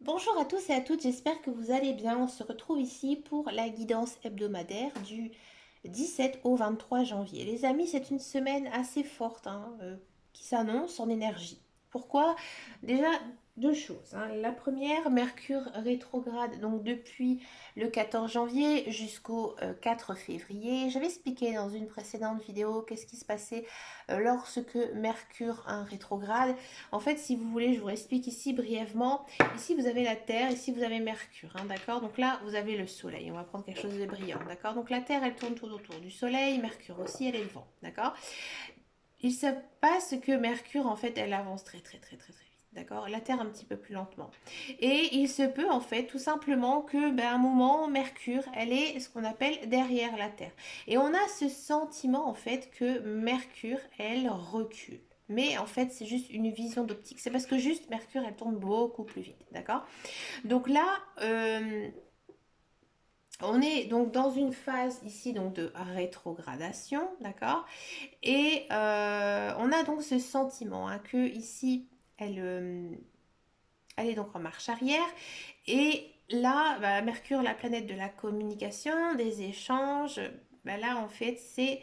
Bonjour à tous et à toutes, j'espère que vous allez bien. On se retrouve ici pour la guidance hebdomadaire du 17 au 23 janvier. Les amis, c'est une semaine assez forte qui s'annonce en énergie. Pourquoi? Déjà, deux choses. La première, Mercure rétrograde, donc depuis le 14 janvier jusqu'au 4 février. J'avais expliqué dans une précédente vidéo qu'est-ce qui se passait lorsque Mercure rétrograde. En fait, si vous voulez, je vous explique ici brièvement. Ici, vous avez la Terre, ici, vous avez Mercure, d'accord? Donc là, vous avez le Soleil. On va prendre quelque chose de brillant, d'accord? Donc la Terre, elle tourne tout autour du Soleil, Mercure aussi, elle est le vent, d'accord? Il se passe que Mercure, en fait, elle avance très, très, très, très, très vite, d'accord? La Terre un petit peu plus lentement. Et il se peut, en fait, tout simplement que, un moment, Mercure, elle est ce qu'on appelle derrière la Terre. Et on a ce sentiment, en fait, que Mercure, elle recule. Mais en fait, c'est juste une vision d'optique. C'est parce que juste Mercure, elle tourne beaucoup plus vite, d'accord? Donc là, on est donc dans une phase ici donc de rétrogradation, d'accord? Et on a donc ce sentiment que ici, elle est donc en marche arrière. Et là, Mercure, la planète de la communication, des échanges, là en fait, c'est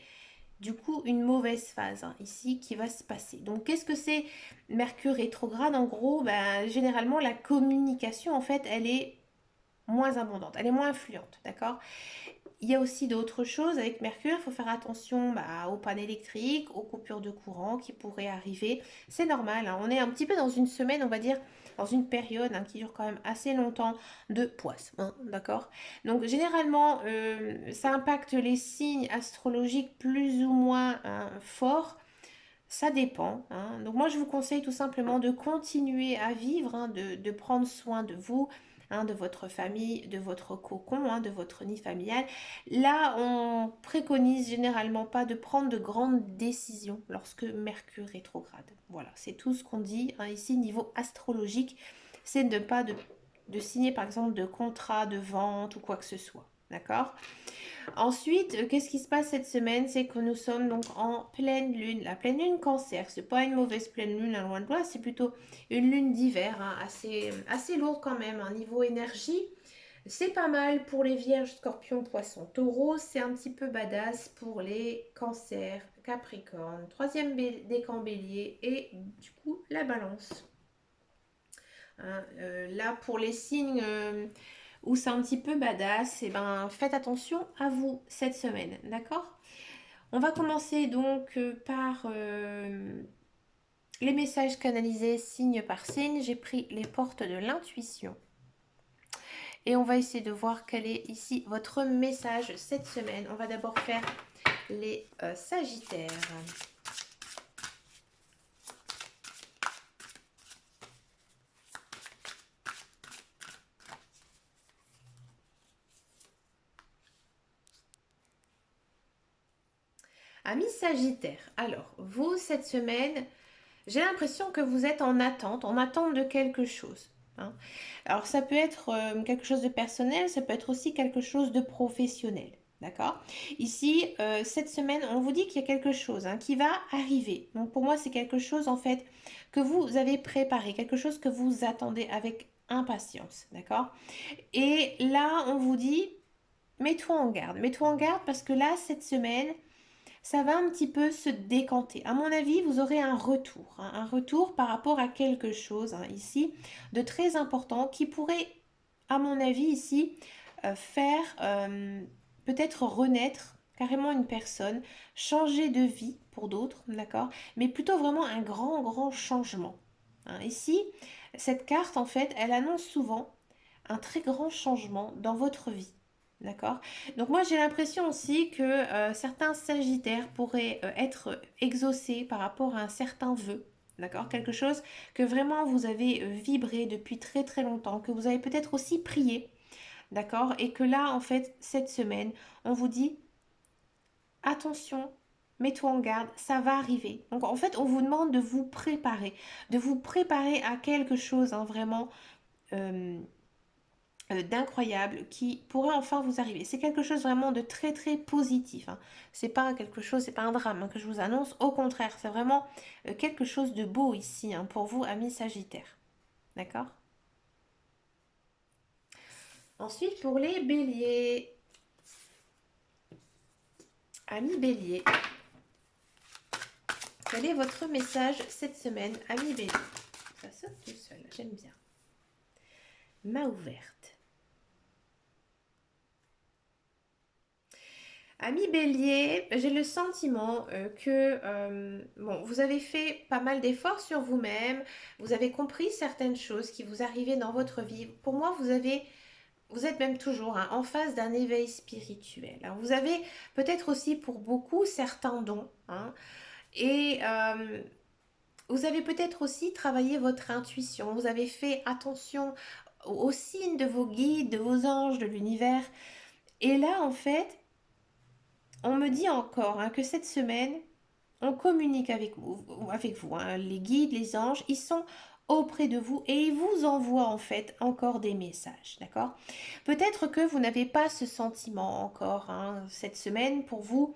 du coup une mauvaise phase ici qui va se passer. Donc qu'est-ce que c'est Mercure rétrograde? En gros, généralement la communication en fait elle est moins abondante, elle est moins influente, d'accord? Il y a aussi d'autres choses avec Mercure, il faut faire attention aux pannes électriques, aux coupures de courant qui pourraient arriver. C'est normal, on est un petit peu dans une semaine, on va dire, dans une période qui dure quand même assez longtemps de poisse, d'accord? Donc généralement, ça impacte les signes astrologiques plus ou moins forts. Ça dépend. Donc moi, je vous conseille tout simplement de continuer à vivre, de prendre soin de vous, de votre famille, de votre cocon, de votre nid familial. Là, on préconise généralement pas de prendre de grandes décisions lorsque Mercure rétrograde. Voilà, c'est tout ce qu'on dit ici niveau astrologique. C'est de ne pas de signer par exemple de contrat de vente ou quoi que ce soit. D'accord? Ensuite, qu'est-ce qui se passe cette semaine? C'est que nous sommes donc en pleine lune. La pleine lune cancer, c'est pas une mauvaise pleine lune, loin de là, c'est plutôt une lune d'hiver, assez lourde quand même, niveau énergie. C'est pas mal pour les vierges, scorpions, poissons, taureaux. C'est un petit peu badass pour les cancers, capricornes, troisième décan bélier et du coup la balance. Là, pour les signes où c'est un petit peu badass, faites attention à vous cette semaine, d'accord? On va commencer donc par les messages canalisés signe par signe. J'ai pris les portes de l'intuition. Et on va essayer de voir quel est ici votre message cette semaine. On va d'abord faire les Sagittaires. Amis Sagittaires, alors vous cette semaine, j'ai l'impression que vous êtes en attente de quelque chose. Alors ça peut être quelque chose de personnel, ça peut être aussi quelque chose de professionnel. D'accord? Ici, cette semaine, on vous dit qu'il y a quelque chose qui va arriver. Donc pour moi, c'est quelque chose en fait que vous avez préparé, quelque chose que vous attendez avec impatience. D'accord? Et là, on vous dit, mets-toi en garde. Mets-toi en garde parce que là, cette semaine, ça va un petit peu se décanter. À mon avis, vous aurez un retour par rapport à quelque chose ici de très important qui pourrait, à mon avis, ici, faire peut-être renaître carrément une personne, changer de vie pour d'autres, d'accord? Mais plutôt vraiment un grand, grand changement. Ici, cette carte, en fait, elle annonce souvent un très grand changement dans votre vie. D'accord? Donc moi j'ai l'impression aussi que certains sagittaires pourraient être exaucés par rapport à un certain vœu. D'accord? Quelque chose que vraiment vous avez vibré depuis très très longtemps, que vous avez peut-être aussi prié. D'accord? Et que là en fait cette semaine on vous dit attention, mets-toi en garde, ça va arriver. Donc en fait on vous demande de vous préparer à quelque chose vraiment euh, d'incroyable qui pourrait enfin vous arriver. C'est quelque chose vraiment de très très positif. C'est pas quelque chose, c'est pas un drame que je vous annonce. Au contraire, c'est vraiment quelque chose de beau ici pour vous, amis Sagittaires. D'accord? Ensuite, pour les béliers. Amis bélier, quel est votre message cette semaine, amis bélier? Ça saute tout seul, j'aime bien. Main ouverte. Amis bélier, j'ai le sentiment que bon, vous avez fait pas mal d'efforts sur vous-même, vous avez compris certaines choses qui vous arrivaient dans votre vie. Pour moi, vous êtes même toujours en phase d'un éveil spirituel. Alors, vous avez peut-être aussi pour beaucoup certains dons, et vous avez peut-être aussi travaillé votre intuition, vous avez fait attention aux signes de vos guides, de vos anges, de l'univers. Et là, en fait, on me dit encore que cette semaine, on communique avec vous. Les guides, les anges, ils sont auprès de vous et ils vous envoient en fait encore des messages, d'accord? Peut-être que vous n'avez pas ce sentiment encore cette semaine. Pour vous,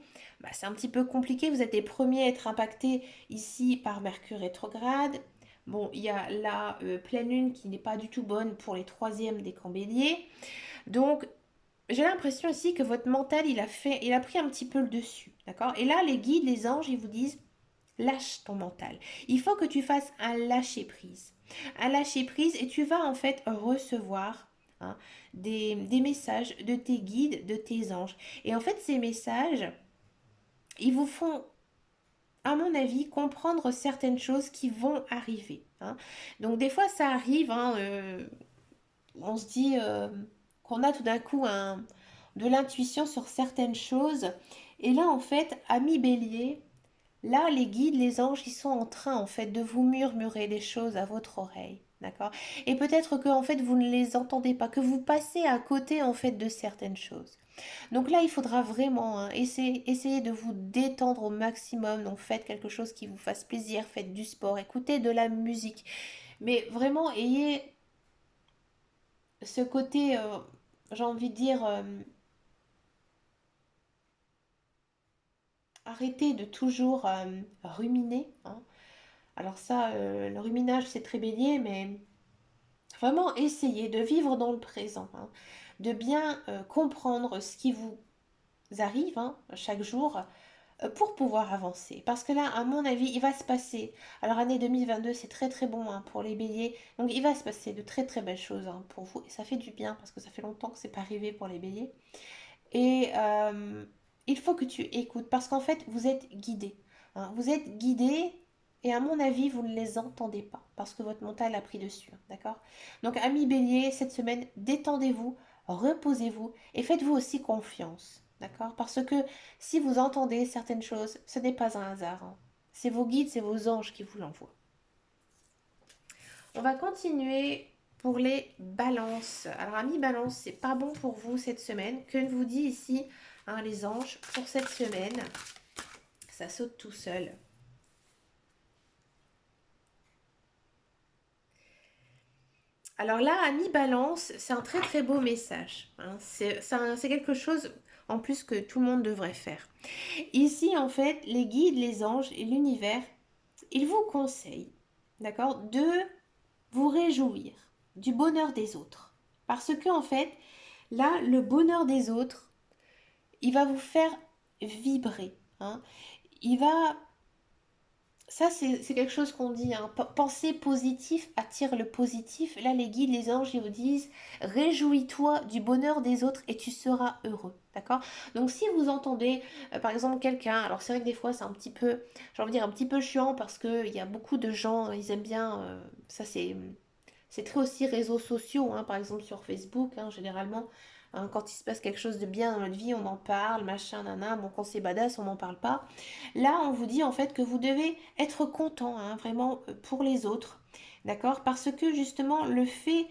c'est un petit peu compliqué. Vous êtes les premiers à être impactés ici par Mercure rétrograde. Bon, il y a la pleine lune qui n'est pas du tout bonne pour les troisièmes décans béliers. Donc, j'ai l'impression aussi que votre mental, il a pris un petit peu le dessus, d'accord? Et là, les guides, les anges, ils vous disent, lâche ton mental. Il faut que tu fasses un lâcher prise. Un lâcher prise et tu vas en fait recevoir des messages de tes guides, de tes anges. Et en fait, ces messages, ils vous font, à mon avis, comprendre certaines choses qui vont arriver. Donc des fois, ça arrive, on se dit qu'on a tout d'un coup de l'intuition sur certaines choses. Et là, en fait, ami bélier, là, les guides, les anges, ils sont en train, en fait, de vous murmurer des choses à votre oreille. D'accord? Et peut-être que, en fait, vous ne les entendez pas, que vous passez à côté, en fait, de certaines choses. Donc là, il faudra vraiment essayer de vous détendre au maximum. Donc faites quelque chose qui vous fasse plaisir, faites du sport, écoutez de la musique. Mais vraiment, ayez ce côté, j'ai envie de dire, arrêtez de toujours ruminer. Alors ça, le ruminage, c'est très bélier, mais vraiment essayez de vivre dans le présent, de bien comprendre ce qui vous arrive chaque jour pour pouvoir avancer. Parce que là, à mon avis, il va se passer. Alors, année 2022, c'est très très bon pour les béliers. Donc, il va se passer de très très belles choses pour vous. Et ça fait du bien parce que ça fait longtemps que c'est pas arrivé pour les béliers. Et il faut que tu écoutes parce qu'en fait, vous êtes guidé. Vous êtes guidé et à mon avis, vous ne les entendez pas parce que votre mental a pris dessus. D'accord? Donc, amis bélier, cette semaine, détendez-vous, reposez-vous et faites-vous aussi confiance. D'accord? Parce que si vous entendez certaines choses, ce n'est pas un hasard. C'est vos guides, c'est vos anges qui vous l'envoient. On va continuer pour les balances. Alors, amis balance, c'est pas bon pour vous cette semaine. Que vous dit ici les anges pour cette semaine? Ça saute tout seul. Alors là, amis balance, c'est un très très beau message. C'est quelque chose en plus que tout le monde devrait faire. Ici, en fait, les guides, les anges et l'univers, ils vous conseillent, d'accord, de vous réjouir du bonheur des autres. Parce que, en fait, là, le bonheur des autres, il va vous faire vibrer. Il va... Ça, c'est quelque chose qu'on dit. Penser positif attire le positif. Là, les guides, les anges, ils vous disent réjouis-toi du bonheur des autres et tu seras heureux. D'accord? Donc, si vous entendez, par exemple, quelqu'un, alors c'est vrai que des fois, c'est un petit peu, j'ai envie de dire, un petit peu chiant parce qu'il y a beaucoup de gens, ils aiment bien, ça c'est très aussi réseaux sociaux, par exemple sur Facebook, généralement. Quand il se passe quelque chose de bien dans notre vie, on en parle, machin, nana. Bon, quand c'est badass, on n'en parle pas. Là, on vous dit en fait que vous devez être content, vraiment, pour les autres. D'accord? Parce que justement, le fait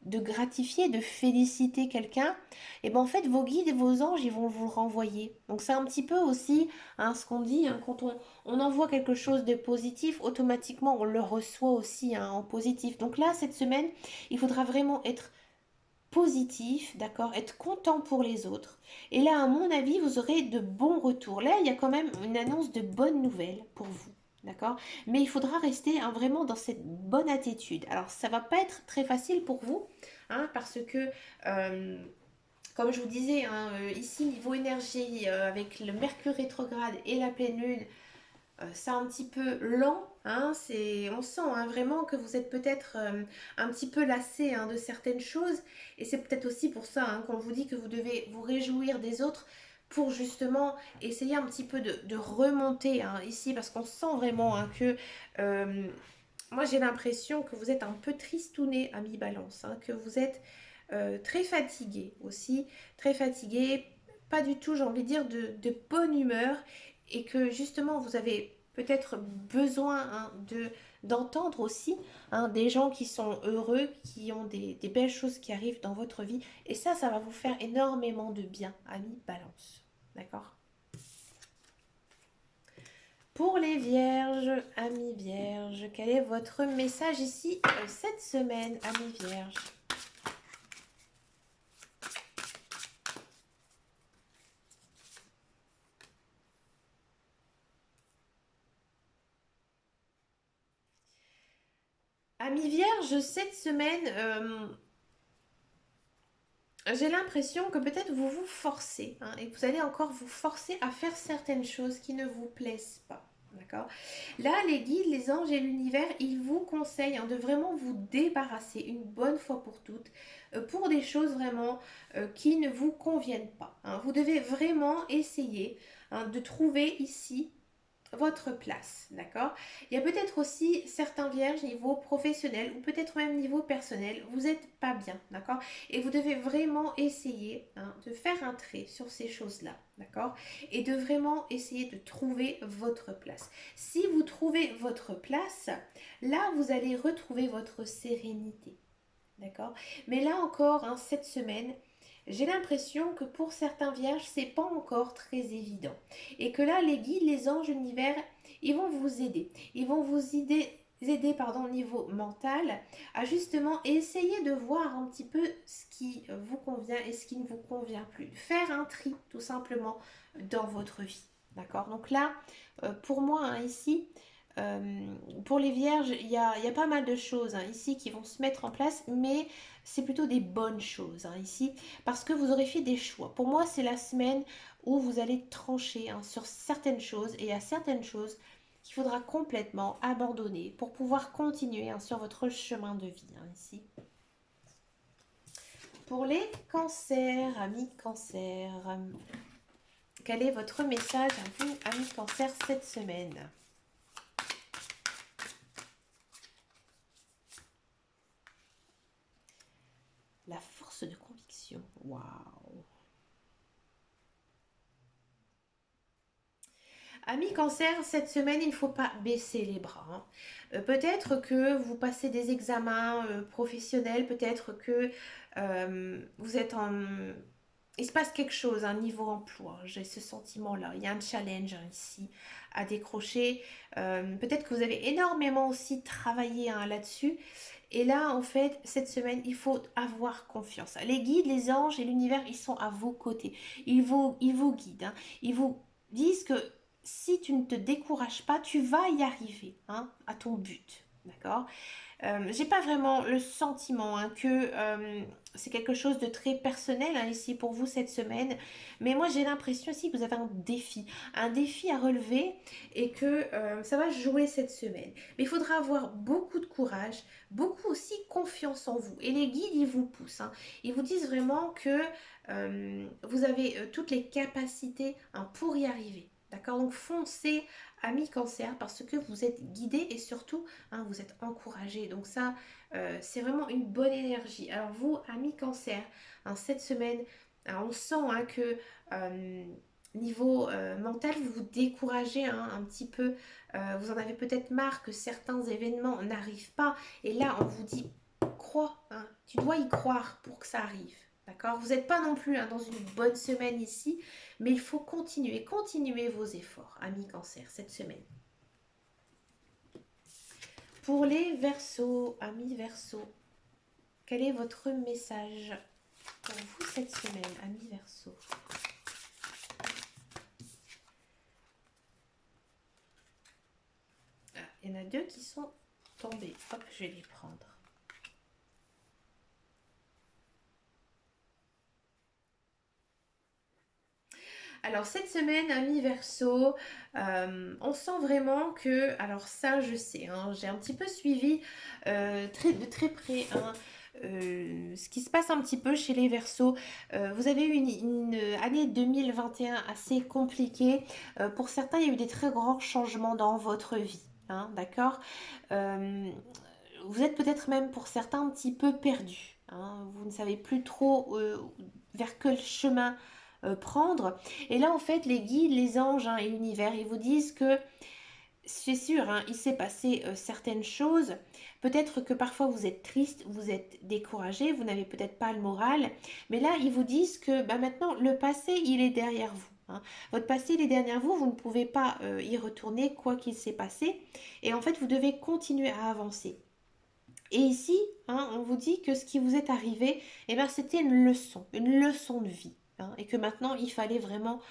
de gratifier, de féliciter quelqu'un, et ben en fait, vos guides et vos anges, ils vont vous le renvoyer. Donc, c'est un petit peu aussi ce qu'on dit, quand on envoie quelque chose de positif, automatiquement, on le reçoit aussi en positif. Donc là, cette semaine, il faudra vraiment être positif, d'accord, être content pour les autres. Et là, à mon avis, vous aurez de bons retours. Là, il y a quand même une annonce de bonnes nouvelles pour vous, d'accord? Mais il faudra rester hein, vraiment dans cette bonne attitude. Alors, ça va pas être très facile pour vous, hein, parce que, comme je vous disais, hein, ici, niveau énergie, avec le Mercure rétrograde et la pleine lune, c'est un petit peu lent, hein, on sent hein, vraiment que vous êtes peut-être un petit peu lassé hein, de certaines choses, et c'est peut-être aussi pour ça hein, qu'on vous dit que vous devez vous réjouir des autres pour justement essayer un petit peu de remonter hein, ici, parce qu'on sent vraiment hein, que euh, moi j'ai l'impression que vous êtes un peu tristouné à mi-balance, hein, que vous êtes très fatigué aussi, très fatigué, pas du tout j'ai envie de dire de bonne humeur, et que justement vous avez peut-être besoin hein, d'entendre aussi hein, des gens qui sont heureux, qui ont des belles choses qui arrivent dans votre vie, et ça va vous faire énormément de bien, ami Balance. D'accord? Pour les vierges, amis vierges, quel est votre message ici cette semaine, amis vierges? Amis vierges, cette semaine, j'ai l'impression que peut-être vous vous forcez hein, et que vous allez encore vous forcer à faire certaines choses qui ne vous plaisent pas. D'accord? Là, les guides, les anges et l'univers, ils vous conseillent hein, de vraiment vous débarrasser une bonne fois pour toutes pour des choses vraiment qui ne vous conviennent pas, hein. Vous devez vraiment essayer hein, de trouver ici votre place, d'accord? Il y a peut-être aussi certains vierges niveau professionnel ou peut-être même niveau personnel, vous n'êtes pas bien, d'accord? Et vous devez vraiment essayer hein, de faire un trait sur ces choses-là, d'accord? Et de vraiment essayer de trouver votre place. Si vous trouvez votre place, là, vous allez retrouver votre sérénité, d'accord? Mais là encore, hein, cette semaine, j'ai l'impression que pour certains vierges, c'est pas encore très évident. Et que là, les guides, les anges, l'univers, ils vont vous aider. Ils vont vous aider pardon, au niveau mental à justement essayer de voir un petit peu ce qui vous convient et ce qui ne vous convient plus. Faire un tri tout simplement dans votre vie. D'accord? Donc là, pour moi, hein, ici, euh, pour les vierges, il y a pas mal de choses hein, ici qui vont se mettre en place, mais c'est plutôt des bonnes choses hein, ici, parce que vous aurez fait des choix. Pour moi, c'est la semaine où vous allez trancher hein, sur certaines choses, et il y a certaines choses qu'il faudra complètement abandonner pour pouvoir continuer hein, sur votre chemin de vie hein, ici. Pour les cancers, amis cancers, quel est votre message à vous, amis cancers, cette semaine? La force de conviction. Waouh! Amis cancer, cette semaine, il ne faut pas baisser les bras, hein. Peut-être que vous passez des examens professionnels, peut-être que vous êtes en... Il se passe quelque chose, un niveau emploi, j'ai ce sentiment-là. Il y a un challenge hein, ici à décrocher. Peut-être que vous avez énormément aussi travaillé hein, là-dessus. Et là, en fait, cette semaine, il faut avoir confiance. Les guides, les anges et l'univers, ils sont à vos côtés. Ils vous guident, hein. Ils vous disent que si tu ne te décourages pas, tu vas y arriver hein, à ton but. D'accord? J'ai pas vraiment le sentiment hein, que c'est quelque chose de très personnel hein, ici pour vous cette semaine, mais moi j'ai l'impression aussi que vous avez un défi à relever, et que ça va jouer cette semaine. Mais il faudra avoir beaucoup de courage, beaucoup aussi confiance en vous. Et les guides, ils vous poussent, hein. Ils vous disent vraiment que vous avez toutes les capacités hein, pour y arriver. D'accord? Donc foncez, amis cancer, parce que vous êtes guidés et surtout hein, vous êtes encouragés. Donc ça, c'est vraiment une bonne énergie. Alors vous, amis cancer, hein, cette semaine, hein, on sent hein, que niveau mental, vous vous découragez hein, un petit peu. Vous en avez peut-être marre que certains événements n'arrivent pas. Et là, on vous dit, crois, hein, tu dois y croire pour que ça arrive. D'accord? Vous n'êtes pas non plus hein, dans une bonne semaine ici, mais il faut continuer vos efforts, amis cancer, cette semaine. Pour les Verseaux, amis Verseaux, quel est votre message pour vous cette semaine, amis Verseaux? Il y en a deux qui sont tombés. Hop, je vais les prendre. Alors cette semaine, amis Verseau, on sent vraiment que, alors ça je sais, hein, j'ai un petit peu suivi de très près hein, ce qui se passe un petit peu chez les Verseaux. Vous avez eu une année 2021 assez compliquée. Pour certains, il y a eu des très grands changements dans votre vie. Hein, d'accord. Euh, vous êtes peut-être même pour certains un petit peu perdu. Hein, vous ne savez plus trop vers quel chemin prendre. Et là, en fait, les guides, les anges hein, et l'univers, ils vous disent que c'est sûr, hein, il s'est passé certaines choses. Peut-être que parfois vous êtes triste, vous êtes découragé, vous n'avez peut-être pas le moral. Mais là, ils vous disent que bah, maintenant, le passé, il est derrière vous. Hein. Votre passé, il est derrière vous. Vous ne pouvez pas y retourner, quoi qu'il s'est passé. Et en fait, vous devez continuer à avancer. Et ici, hein, on vous dit que ce qui vous est arrivé, eh ben, c'était une leçon de vie. Hein, et que maintenant, il fallait vraiment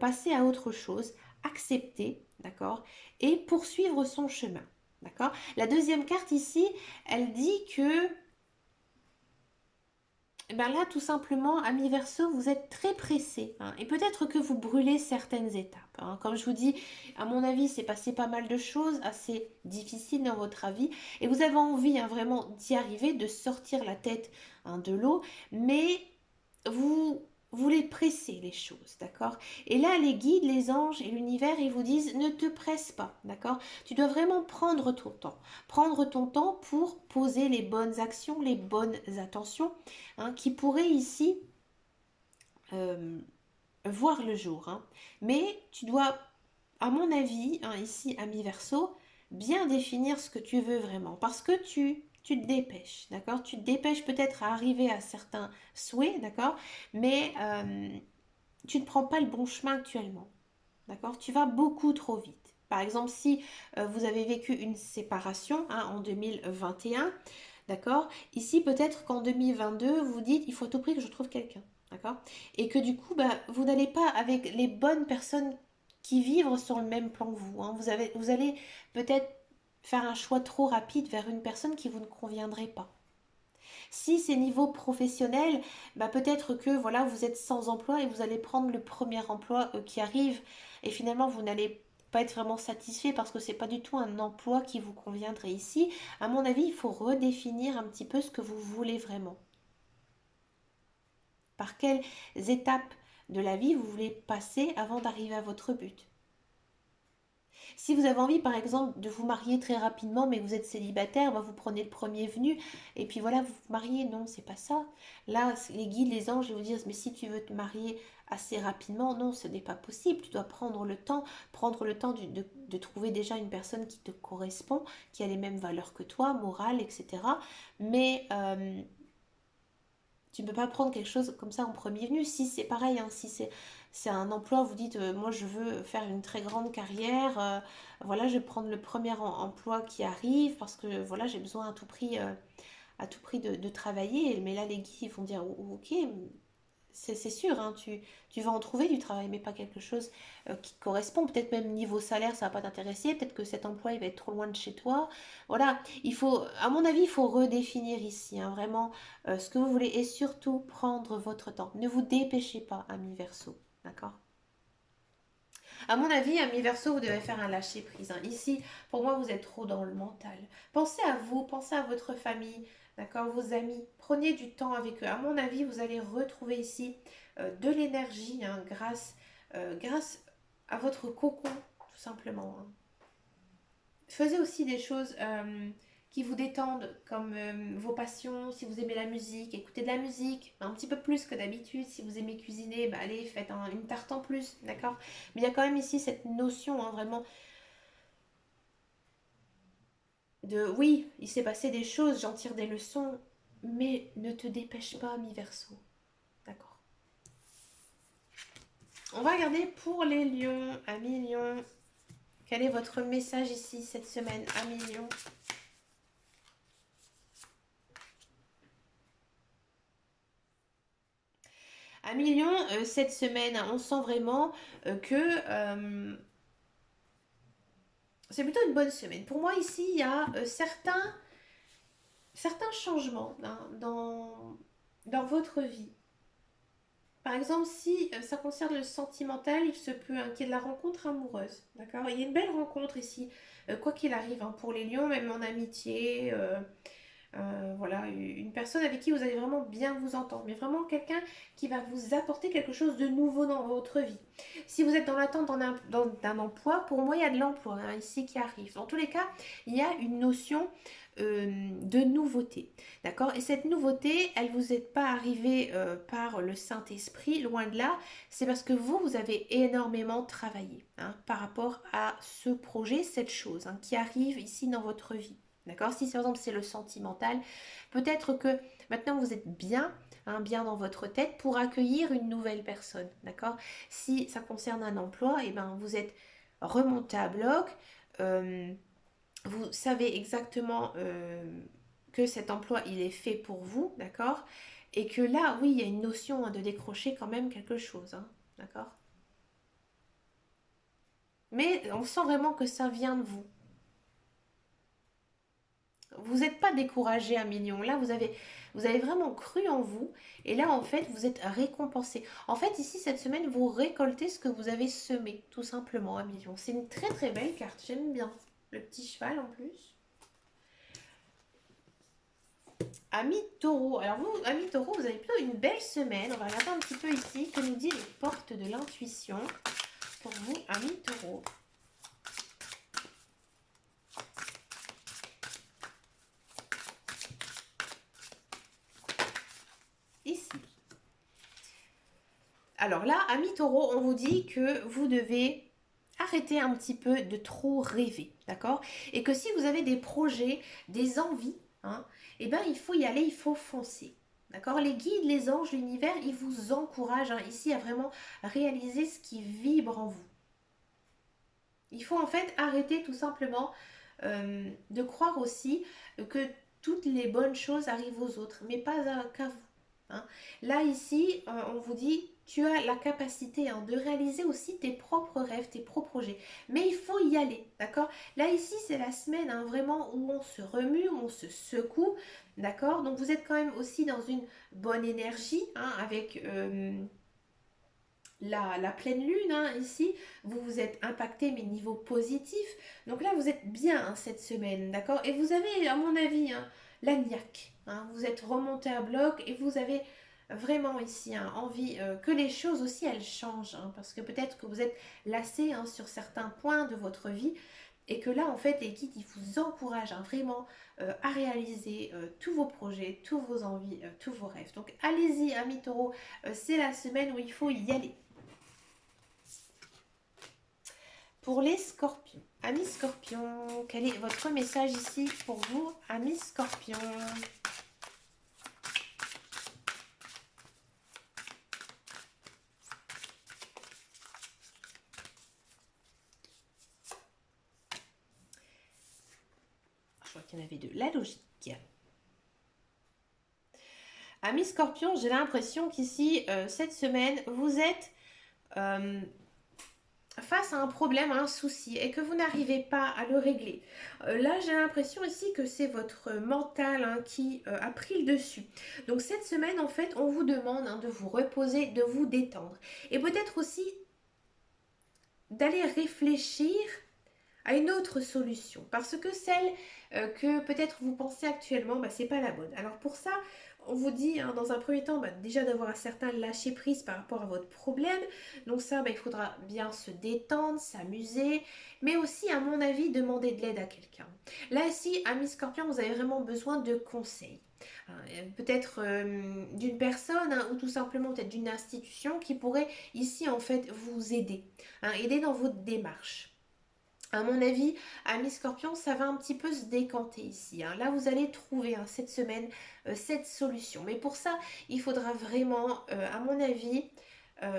passer à autre chose, accepter, d'accord, et poursuivre son chemin. D'accord. La deuxième carte ici, elle dit que eh ben là, tout simplement, ami Verseau, vous êtes très pressé. Hein, et peut-être que vous brûlez certaines étapes. Hein. Comme je vous dis, à mon avis, c'est passé pas mal de choses assez difficiles dans votre avis. Et vous avez envie hein, vraiment d'y arriver, de sortir la tête hein, de l'eau. Mais vous voulez presser les choses, d'accord? Et là, les guides, les anges et l'univers, ils vous disent ne te presse pas, d'accord? Tu dois vraiment prendre ton temps. Prendre ton temps pour poser les bonnes actions, les bonnes attentions hein, qui pourraient ici euh, voir le jour. Hein. Mais tu dois, à mon avis, hein, ici, ami Verseau, bien définir ce que tu veux vraiment. Parce que tu te dépêches, d'accord? Tu te dépêches peut-être à arriver à certains souhaits, d'accord? Mais tu ne prends pas le bon chemin actuellement, d'accord? Tu vas beaucoup trop vite. Par exemple, si vous avez vécu une séparation hein, en 2021, d'accord? Ici, peut-être qu'en 2022, vous dites, il faut à tout prix que je trouve quelqu'un, d'accord? Et que du coup, bah, vous n'allez pas avec les bonnes personnes qui vivent sur le même plan que vous. Hein. Vous allez peut-être faire un choix trop rapide vers une personne qui vous ne conviendrait pas. Si c'est niveau professionnel, bah peut-être que voilà, vous êtes sans emploi et vous allez prendre le premier emploi qui arrive et finalement vous n'allez pas être vraiment satisfait parce que c'est pas du tout un emploi qui vous conviendrait ici. À mon avis, il faut redéfinir un petit peu ce que vous voulez vraiment. Par quelles étapes de la vie vous voulez passer avant d'arriver à votre but. Si vous avez envie, par exemple, de vous marier très rapidement, mais que vous êtes célibataire, bah, vous prenez le premier venu, et puis voilà, vous vous mariez. Non, c'est pas ça. Là, les guides, les anges, ils vous disent, mais si tu veux te marier assez rapidement, non, ce n'est pas possible. Tu dois prendre le temps de trouver déjà une personne qui te correspond, qui a les mêmes valeurs que toi, morale, etc. Mais tu ne peux pas prendre quelque chose comme ça en premier venu. Si c'est pareil, hein, si c'est un emploi, vous dites, moi je veux faire une très grande carrière, voilà, je vais prendre le premier emploi qui arrive parce que voilà, j'ai besoin à tout prix de travailler. Mais là, les guides ils vont dire, ok, c'est sûr, hein, tu vas en trouver du travail, mais pas quelque chose qui te correspond. Peut-être même niveau salaire, ça va pas t'intéresser. Peut-être que cet emploi, il va être trop loin de chez toi. Voilà, il faut, à mon avis, il faut redéfinir ici, hein, vraiment ce que vous voulez et surtout prendre votre temps. Ne vous dépêchez pas, ami Verseau, d'accord? À mon avis, ami Verseau, vous devez faire un lâcher-prise. Hein. Ici, pour moi, vous êtes trop dans le mental. Pensez à vous, pensez à votre famille, d'accord, vos amis. Prenez du temps avec eux. À mon avis, vous allez retrouver ici de l'énergie hein, grâce à votre cocon, tout simplement. Hein. Faisez aussi des choses qui vous détendent, comme vos passions, si vous aimez la musique, écoutez de la musique, un petit peu plus que d'habitude. Si vous aimez cuisiner, bah allez, faites une tarte en plus, d'accord? Mais il y a quand même ici cette notion, hein, vraiment, de oui, il s'est passé des choses, j'en tire des leçons, mais ne te dépêche pas, mi verso, d'accord? On va regarder pour les lions, amis lions. Quel est votre message ici cette semaine, amis lions? À Million, cette semaine, on sent vraiment que c'est plutôt une bonne semaine. Pour moi, ici, il y a certains changements hein, dans votre vie. Par exemple, si ça concerne le sentimental, il se peut qu'il y ait de la rencontre amoureuse. D'accord? Il y a une belle rencontre ici, quoi qu'il arrive, hein, pour les lions, même en amitié. Voilà, une personne avec qui vous allez vraiment bien vous entendre, mais vraiment quelqu'un qui va vous apporter quelque chose de nouveau dans votre vie. Si vous êtes dans l'attente d'un emploi, pour moi, il y a de l'emploi hein, ici qui arrive. Dans tous les cas, il y a une notion de nouveauté. D'accord? Et cette nouveauté, elle ne vous est pas arrivée par le Saint-Esprit, loin de là. C'est parce que vous avez énormément travaillé hein, par rapport à ce projet, cette chose hein, qui arrive ici dans votre vie. D'accord? Si par exemple c'est le sentimental, peut-être que maintenant vous êtes bien, hein, bien dans votre tête pour accueillir une nouvelle personne. D'accord? Si ça concerne un emploi, et ben vous êtes remonté à bloc. euh, vous savez exactement que cet emploi il est fait pour vous, d'accord? Et que là, oui, il y a une notion hein, de décrocher quand même quelque chose, hein, d'accord? Mais on sent vraiment que ça vient de vous. Vous n'êtes pas découragé à million. Là, vous avez vraiment cru en vous. Et là, en fait, vous êtes récompensé. En fait, ici, cette semaine, vous récoltez ce que vous avez semé, tout simplement, à million. C'est une très très belle carte. J'aime bien. Le petit cheval en plus. Ami taureau. Alors vous, ami taureau, vous avez plutôt une belle semaine. On va regarder un petit peu ici que nous dit les portes de l'intuition pour vous, ami taureau. Ici. Alors là, ami taureau, on vous dit que vous devez arrêter un petit peu de trop rêver, d'accord? Et que si vous avez des projets, des envies, hein, eh ben il faut y aller, il faut foncer. D'accord? Les guides, les anges, l'univers, ils vous encouragent hein, ici à vraiment réaliser ce qui vibre en vous. Il faut en fait arrêter tout simplement de croire aussi que toutes les bonnes choses arrivent aux autres, mais pas qu'à vous. Hein. Là, ici, on vous dit, tu as la capacité hein, de réaliser aussi tes propres rêves, tes propres projets. Mais il faut y aller, d'accord? Là, ici, c'est la semaine hein, vraiment où on se remue, où on se secoue, d'accord? Donc, vous êtes quand même aussi dans une bonne énergie, hein, avec la pleine lune, hein, ici, vous vous êtes impacté, mais niveau positif. Donc là, vous êtes bien hein, cette semaine, d'accord? Et vous avez, à mon avis, hein, la niaque. Hein, vous êtes remonté à bloc et vous avez vraiment ici hein, envie que les choses aussi, elles changent. Hein, parce que peut-être que vous êtes lassé hein, sur certains points de votre vie. Et que là, en fait, les guides, ils vous encouragent hein, vraiment à réaliser tous vos projets, tous vos envies, tous vos rêves. Donc, allez-y, amis taureaux, c'est la semaine où il faut y aller. Pour les scorpions, amis scorpions, quel est votre message ici pour vous, amis scorpions? Je crois qu'il y en avait deux. La logique. Amis scorpions, j'ai l'impression qu'ici, cette semaine, vous êtes face à un problème, à un souci, et que vous n'arrivez pas à le régler. Là, j'ai l'impression ici que c'est votre mental hein, qui a pris le dessus. Donc cette semaine, en fait, on vous demande hein, de vous reposer, de vous détendre. Et peut-être aussi d'aller réfléchir à une autre solution. Parce que celle que peut-être vous pensez actuellement, bah, c'est pas la bonne. Alors pour ça, on vous dit hein, dans un premier temps bah, déjà d'avoir un certain lâcher prise par rapport à votre problème. Donc ça, bah, il faudra bien se détendre, s'amuser, mais aussi à mon avis demander de l'aide à quelqu'un. Là ici, amis scorpion, vous avez vraiment besoin de conseils. Peut-être d'une personne hein, ou tout simplement peut-être d'une institution qui pourrait ici en fait vous aider, hein, aider dans votre démarche. À mon avis, amis scorpion, ça va un petit peu se décanter ici. Hein. Là, vous allez trouver hein, cette semaine cette solution. Mais pour ça, il faudra vraiment, à mon avis,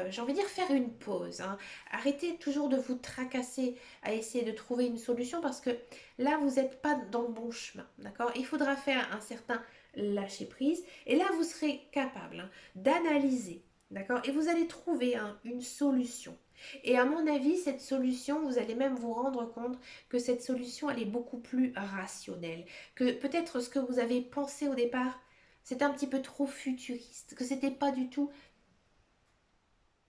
j'ai envie de dire faire une pause. Hein. Arrêtez toujours de vous tracasser à essayer de trouver une solution parce que là, vous n'êtes pas dans le bon chemin. D'accord? Il faudra faire un certain lâcher prise. Et là, vous serez capable hein, d'analyser. D'accord? Et vous allez trouver hein, une solution. Et à mon avis, cette solution, vous allez même vous rendre compte que cette solution, elle est beaucoup plus rationnelle. Que peut-être ce que vous avez pensé au départ, c'était un petit peu trop futuriste, que c'était pas du tout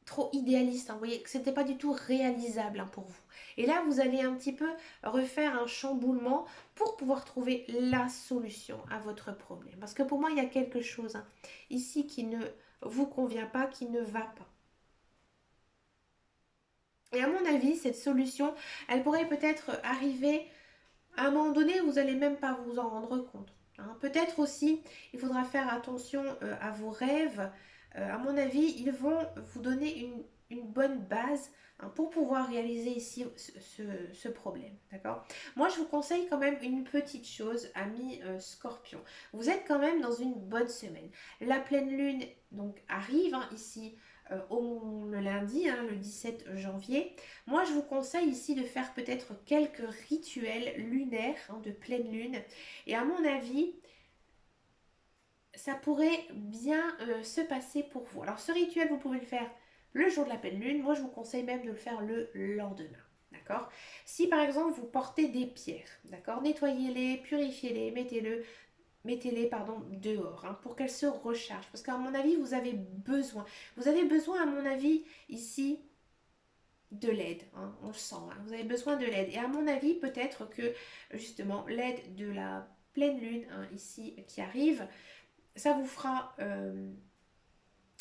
trop idéaliste, hein, vous voyez, que c'était pas du tout réalisable pour vous. Et là, vous allez un petit peu refaire un chamboulement pour pouvoir trouver la solution à votre problème. Parce que pour moi, il y a quelque chose ici qui ne vous convient pas, qui ne va pas. Et à mon avis, cette solution, elle pourrait peut-être arriver à un moment donné où vous n'allez même pas vous en rendre compte. Peut-être aussi, il faudra faire attention à vos rêves. À mon avis, ils vont vous donner une bonne base pour pouvoir réaliser ici ce problème. D'accord. Moi, je vous conseille quand même une petite chose, ami Scorpion. Vous êtes quand même dans une bonne semaine. La pleine lune donc arrive ici le lundi, le 17 janvier. Moi, je vous conseille ici de faire peut-être quelques rituels lunaires de pleine lune. Et à mon avis, ça pourrait bien se passer pour vous. Alors, ce rituel, vous pouvez le faire le jour de la pleine lune. Moi, je vous conseille même de le faire le lendemain. D'accord. Si par exemple vous portez des pierres, d'accord, nettoyez-les, purifiez-les, mettez-les dehors pour qu'elles se rechargent. Parce qu'à mon avis, vous avez besoin. Vous avez besoin, à mon avis, ici, de l'aide, on le sent, vous avez besoin de l'aide. Et à mon avis, peut-être que justement l'aide de la pleine lune ici qui arrive, ça vous fera,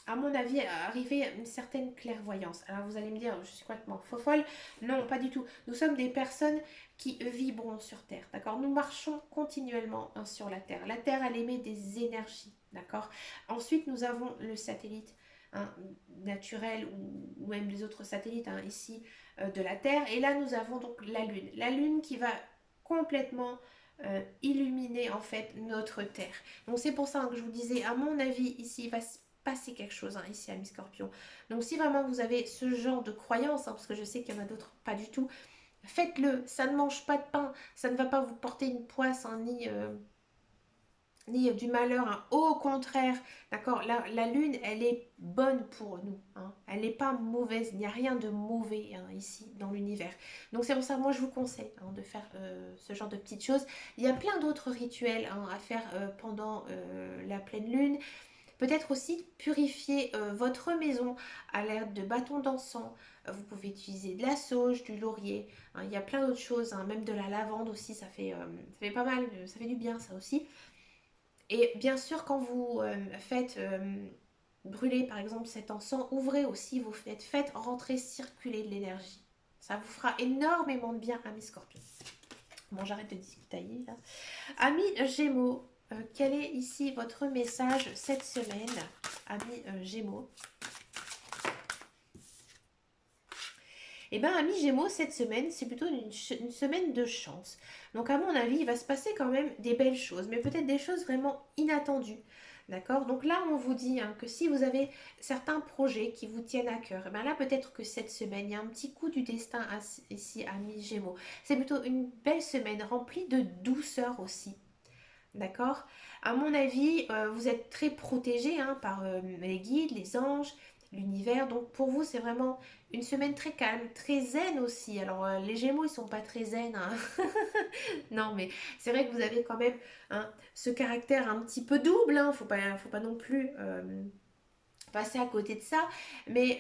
à mon avis, arriver à une certaine clairvoyance. Alors vous allez me dire, je suis complètement folle. Non, pas du tout. Nous sommes des personnes qui vibrons sur Terre, d'accord. Nous marchons continuellement sur la Terre. La Terre, elle émet des énergies, d'accord. Ensuite, nous avons le satellite naturel ou même les autres satellites ici de la Terre. Et là, nous avons donc la Lune. La Lune qui va complètement illuminer en fait notre Terre. Donc c'est pour ça que je vous disais, à mon avis, ici, il va se passer quelque chose ici à mi-scorpion. Donc si vraiment vous avez ce genre de croyance, parce que je sais qu'il y en a d'autres pas du tout, faites-le. Ça ne mange pas de pain, ça ne va pas vous porter une poisse ni du malheur, au contraire, d'accord, la lune, elle est bonne pour nous, elle n'est pas mauvaise, il n'y a rien de mauvais ici dans l'univers. Donc c'est pour ça, moi je vous conseille de faire ce genre de petites choses. Il y a plein d'autres rituels à faire pendant la pleine lune. Peut-être aussi purifier votre maison à l'aide de bâtons d'encens. Vous pouvez utiliser de la sauge, du laurier. Il y a plein d'autres choses, même de la lavande aussi, ça fait pas mal, ça fait du bien ça aussi. Et bien sûr, quand vous faites brûler par exemple cet encens, ouvrez aussi vos fenêtres, faites rentrer, circuler de l'énergie. Ça vous fera énormément de bien, amis Scorpion. Bon, j'arrête de discutailler là. Amis Gémeaux, quel est ici votre message cette semaine, amis Gémeaux? Eh bien, amis Gémeaux, cette semaine, c'est plutôt une semaine de chance. Donc, à mon avis, il va se passer quand même des belles choses, mais peut-être des choses vraiment inattendues. D'accord. Donc là, on vous dit que si vous avez certains projets qui vous tiennent à cœur, ben là, peut-être que cette semaine, il y a un petit coup du destin ici, amis Gémeaux. C'est plutôt une belle semaine remplie de douceur aussi. D'accord. À mon avis, vous êtes très protégé par les guides, les anges, l'univers. Donc pour vous, c'est vraiment une semaine très calme, très zen aussi. Alors les Gémeaux, ils sont pas très zen. Non, mais c'est vrai que vous avez quand même ce caractère un petit peu double. Faut pas non plus passer à côté de ça. Mais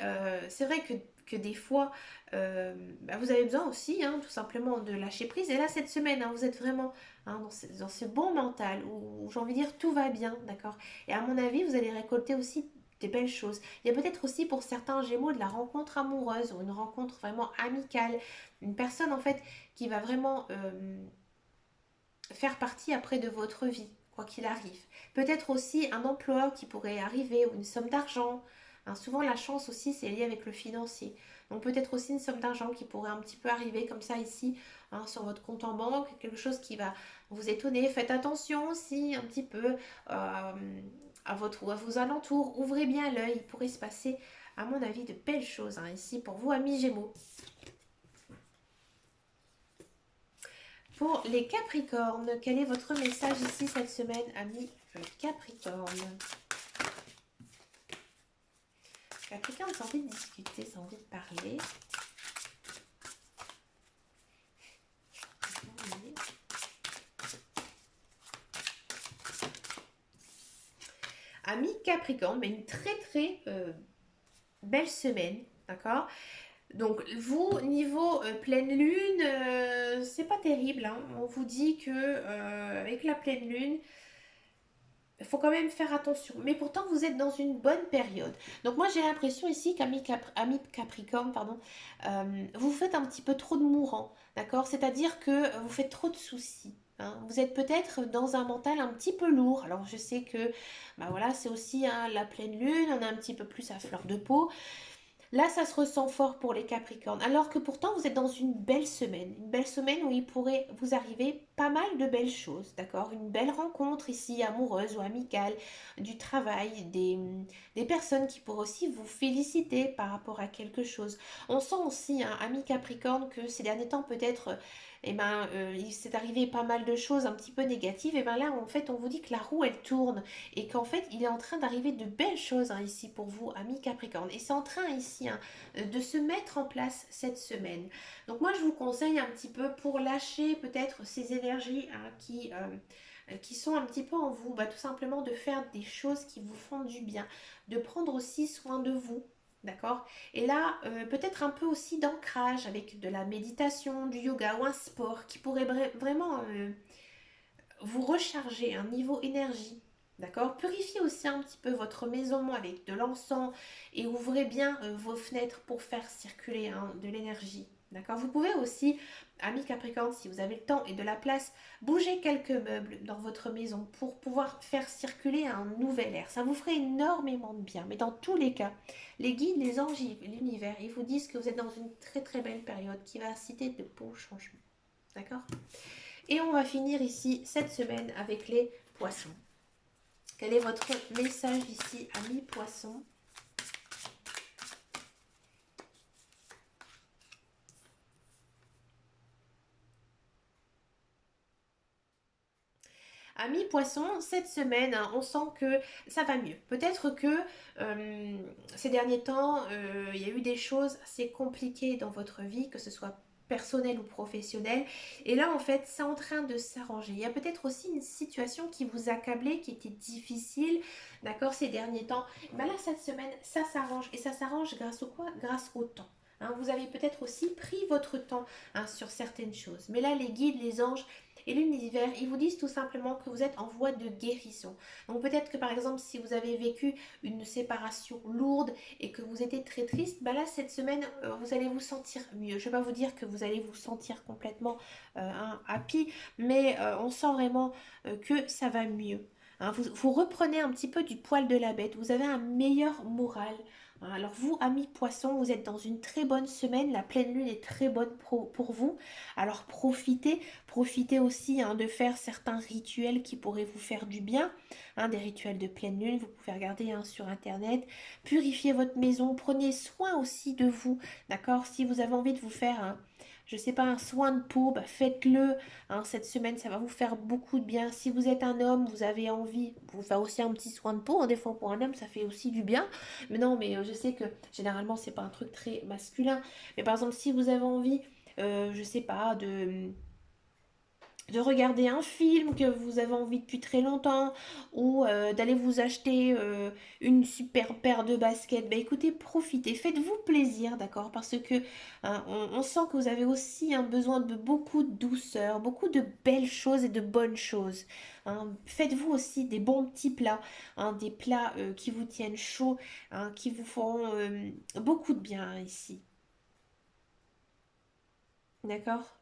c'est vrai que des fois, vous avez besoin aussi, tout simplement, de lâcher prise. Et là, cette semaine, vous êtes vraiment dans ce bon mental où j'ai envie de dire tout va bien, d'accord. Et à mon avis, vous allez récolter aussi des belles choses. Il y a peut-être aussi pour certains Gémeaux de la rencontre amoureuse ou une rencontre vraiment amicale. Une personne, en fait, qui va vraiment faire partie après de votre vie, quoi qu'il arrive. Peut-être aussi un emploi qui pourrait arriver ou une somme d'argent. Souvent la chance aussi c'est lié avec le financier. Donc peut-être aussi une somme d'argent qui pourrait un petit peu arriver comme ça ici sur votre compte en banque, quelque chose qui va vous étonner. Faites attention aussi un petit peu à vos alentours. Ouvrez bien l'œil, il pourrait se passer à mon avis de belles choses ici pour vous amis Gémeaux. Pour les Capricornes, quel est votre message ici cette semaine, amis Capricorne? Capricorne, ça a envie de discuter, ça a envie de parler. Ami Capricorne, mais une très très belle semaine, d'accord? Donc vous, niveau pleine lune, c'est pas terrible, hein. On vous dit que avec la pleine lune, il faut quand même faire attention. Mais pourtant, vous êtes dans une bonne période. Donc moi, j'ai l'impression ici qu'Ami Capricorne, pardon, vous faites un petit peu trop de mourant, d'accord? C'est-à-dire que vous faites trop de soucis. Hein. Vous êtes peut-être dans un mental un petit peu lourd. Alors je sais que bah voilà, c'est aussi hein, la pleine lune, on est un petit peu plus à fleur de peau. Là, ça se ressent fort pour les Capricornes, alors que pourtant vous êtes dans une belle semaine où il pourrait vous arriver pas mal de belles choses, d'accord? Une belle rencontre ici, amoureuse ou amicale, du travail, des personnes qui pourraient aussi vous féliciter par rapport à quelque chose. On sent aussi, hein, ami Capricorne, que ces derniers temps peut-être, eh ben, il s'est arrivé pas mal de choses un petit peu négatives, et ben là, en fait, on vous dit que la roue, elle tourne et qu'en fait il est en train d'arriver de belles choses hein, ici pour vous, amis Capricorne. Et c'est en train ici hein, de se mettre en place cette semaine. Donc moi je vous conseille un petit peu pour lâcher peut-être ces énergies hein, qui sont un petit peu en vous, bah, tout simplement de faire des choses qui vous font du bien, de prendre aussi soin de vous. D'accord. Et là, peut-être un peu aussi d'ancrage avec de la méditation, du yoga ou un sport qui pourrait vraiment vous recharger un niveau énergie. D'accord. Purifiez aussi un petit peu votre maison avec de l'encens et ouvrez bien vos fenêtres pour faire circuler hein, de l'énergie. D'accord. Vous pouvez aussi, amis Capricorne, si vous avez le temps et de la place, bouger quelques meubles dans votre maison pour pouvoir faire circuler un nouvel air. Ça vous ferait énormément de bien. Mais dans tous les cas, les guides, les anges, l'univers, ils vous disent que vous êtes dans une très très belle période qui va inciter de beaux changements. D'accord. Et on va finir ici cette semaine avec les poissons. Quel est votre message ici, amis poissons? Amis poissons, cette semaine, hein, on sent que ça va mieux. Peut-être que ces derniers temps, il y a eu des choses assez compliquées dans votre vie, que ce soit personnel ou professionnel. Et là, en fait, c'est en train de s'arranger. Il y a peut-être aussi une situation qui vous accablait, qui était difficile, d'accord, ces derniers temps. Ben là, cette semaine, ça s'arrange. Et ça s'arrange grâce au quoi? Grâce au temps. Hein, vous avez peut-être aussi pris votre temps hein, sur certaines choses. Mais là, les guides, les anges, et l'univers, ils vous disent tout simplement que vous êtes en voie de guérison. Donc peut-être que par exemple, si vous avez vécu une séparation lourde et que vous étiez très triste, bah là, cette semaine, vous allez vous sentir mieux. Je ne vais pas vous dire que vous allez vous sentir complètement happy, mais on sent vraiment que ça va mieux. Hein, vous reprenez un petit peu du poil de la bête, vous avez un meilleur moral. Hein, alors vous, amis poissons, vous êtes dans une très bonne semaine, la pleine lune est très bonne pour vous. Alors profitez aussi hein, de faire certains rituels qui pourraient vous faire du bien, hein, des rituels de pleine lune, vous pouvez regarder hein, sur internet. Purifiez votre maison, prenez soin aussi de vous, d'accord? Si vous avez envie de vous faire un, je sais pas, un soin de peau, bah faites-le. Hein, cette semaine, ça va vous faire beaucoup de bien. Si vous êtes un homme, vous avez envie, vous faire aussi un petit soin de peau. Hein, des fois, pour un homme, ça fait aussi du bien. Mais non, mais je sais que généralement, c'est pas un truc très masculin. Mais par exemple, si vous avez envie, je sais pas, de regarder un film que vous avez envie depuis très longtemps ou d'aller vous acheter une super paire de baskets, bah écoutez, profitez, faites-vous plaisir, d'accord? Parce que hein, on sent que vous avez aussi un besoin de beaucoup de douceur, beaucoup de belles choses et de bonnes choses. Hein. Faites-vous aussi des bons petits plats, hein, des plats qui vous tiennent chaud, hein, qui vous feront beaucoup de bien hein, ici. D'accord?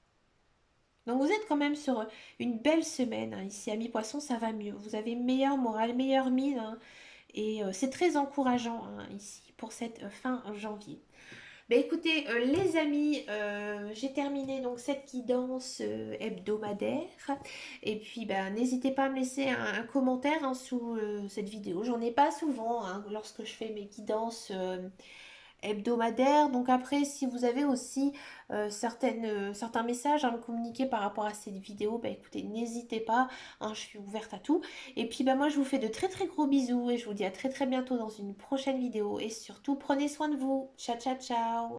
Donc vous êtes quand même sur une belle semaine hein, ici à mi-poisson, ça va mieux. Vous avez meilleur moral, meilleure mine hein, et c'est très encourageant hein, ici pour cette fin janvier. Ben écoutez les amis, j'ai terminé donc cette guidance hebdomadaire et puis ben n'hésitez pas à me laisser un commentaire hein, sous cette vidéo. J'en ai pas souvent hein, lorsque je fais mes guidances hebdomadaire. Donc après, si vous avez aussi certains messages à me communiquer par rapport à cette vidéo, bah écoutez, n'hésitez pas, hein, je suis ouverte à tout. Et puis bah moi je vous fais de très très gros bisous et je vous dis à très très bientôt dans une prochaine vidéo. Et surtout, prenez soin de vous. Ciao ciao ciao.